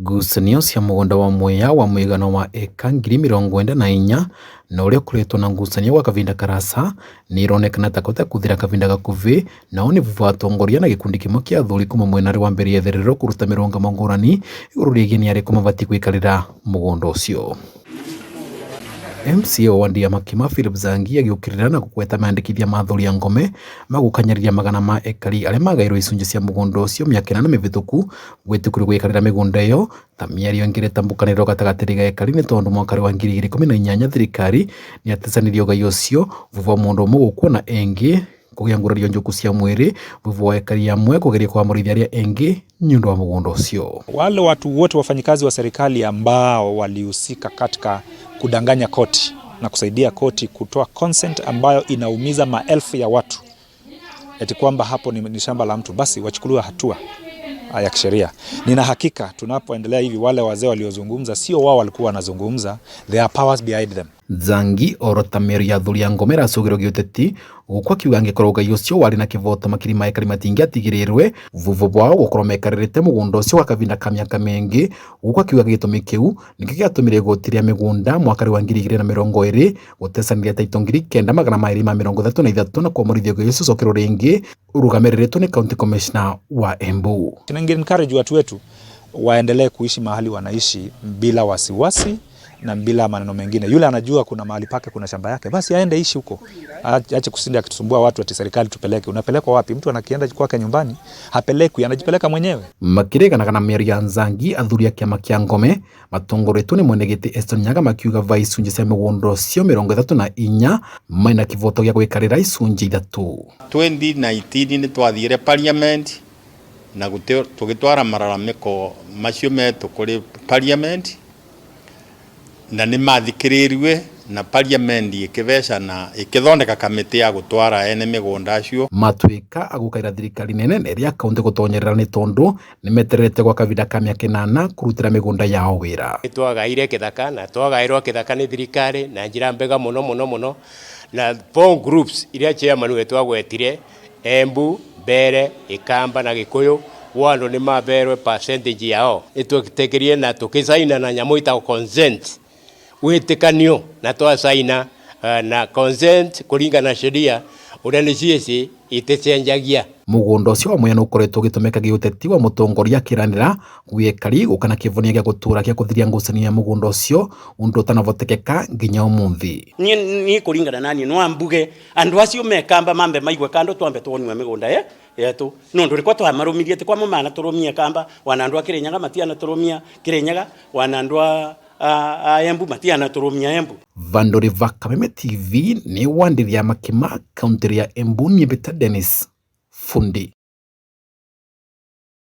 Ngucanio cia mugunda wa Mwea wa muigano wa eka 94,000 na uria kuretwo na ngucanio gwa kavinda karasa ni ironekana ta kuthira kavinda gakuvi nao ni vuva atongoria na gikundi kimwe kia athuri kuma mwenari wa mbere yetherero kuruta mirungamo ngurani iguru rigie ni ariku mabati gwikarira mugunda ucio. MCA wa Ndiama Kima Philip Zangi agiukirira na gukweta mandikithia mathuri ya ngome magukanyariria magana ma ekari aria magairwo icunji cia mugunda ucio miaka 8 mivituku gwitikuri gwikarira migunda iyo ta miario ngire tambukaniro gatagati ga ekari ni tondu mwaka wa 2018 thirikari ni atecanirio gai ucio vuva mundu umwe gukuona engi kugia ngurario njuku cia mwiri vuva wa ekari amwe kugeria kwamurithia aria engi nyundo wa mugunda ucio. Wale watu wote wafanyikazi wa serikali ambao walihusika katika kudanganya koti na kusaidia koti kutoa consent ambayo inaumiza maelfu ya watu eti kwamba hapo ni shamba la mtu, basi wachukuliwe hatua ya kisheria. Nina hakika tunapoendelea hivi wale wazee waliozungumza sio wao walikuwa wanazungumza, there are powers behind them. Zangi orotameri ya thuri ya ngomera sugiro giuteti gukwa kiuga ngikorwo gai ucio wari na kivoto makiri ma ekari matingi atigirirwe vuvu bwao gukorwo mekaririte mugunda ucio wa kavinda ka miaka mengi gukwa kiuga gitumi kiu nikio giatumire gutiria migunda mwaka wa 2020 gutecaniria taito 9,233 na kuamurithio gai ucio cokero ringi urugamiririto ni county commissioner wa Embu. Encourage watu wetu waendelee kuishi mahali wanaishi bila wasiwasi na bila maneno mengine. Yule anajua kuna mahali pake kuna shamba yake, basi aende ishi huko. Aache kusinda akitusumbua watu ati serikali tupeleke. Unapelekwa wapi? Mtu anakienda kwake nyumbani, hapelekwi, anajipeleka mwenyewe. Makirega kana mieri ya Zangi athuri ya kiama kia ngome matongoretwo ni mwenegete Eston Nyaga makiuga vai icunji cia migunda ucio 34 maina kivoto gia gwikarira icunji 3. 2019 ni twathire parliament na tugitwara mararamiko macio metu kuri parliament na ni mathikiririrwe na parliament ikiveca na ikithondeka kamiti ya gutwara ene migunda acio. Matuika agukaira thirikari nene ria kaunti gutonyerera ni tondu ni meterete gwa kavinda ka miaka 8 kurutira migunda yao wira. Twagaire kithaka na twagairwo kithaka ni thirikari na njira mbega muno na four groups iria chairman wetu agwetire Embu, Mbere, Ikamba na Gikuyu wano ni maberwe percentage yao itwetekerie na tukisaina na nyamu ita consent witikanio na twasaina na consent kuringana na sheria uria ni cieci itecenjagia. Mugunda ucio wa Mwea nukoretwo gitumika giuteti wa mutongoria kiranira gwiekari gukana kivonia gia gutura gia kuthiria ngucanio ya mugunda ucio undu utanavotekeka nginya umuthi. Ni kuringana nani no ambuge andu acio mekamba mambe maigwe kando twambe twonwe migunda yetu nundu rikwa twamarumirie ti kwa mumana turumia kamba wanandu Kirinyaga matiana turumia Kirinyaga wanandu Embu matiana turumia Embu. Vandori Vakameme TV ni Wandiria Makima kaunti ya Embu. Ni Beta Dennis Fundi.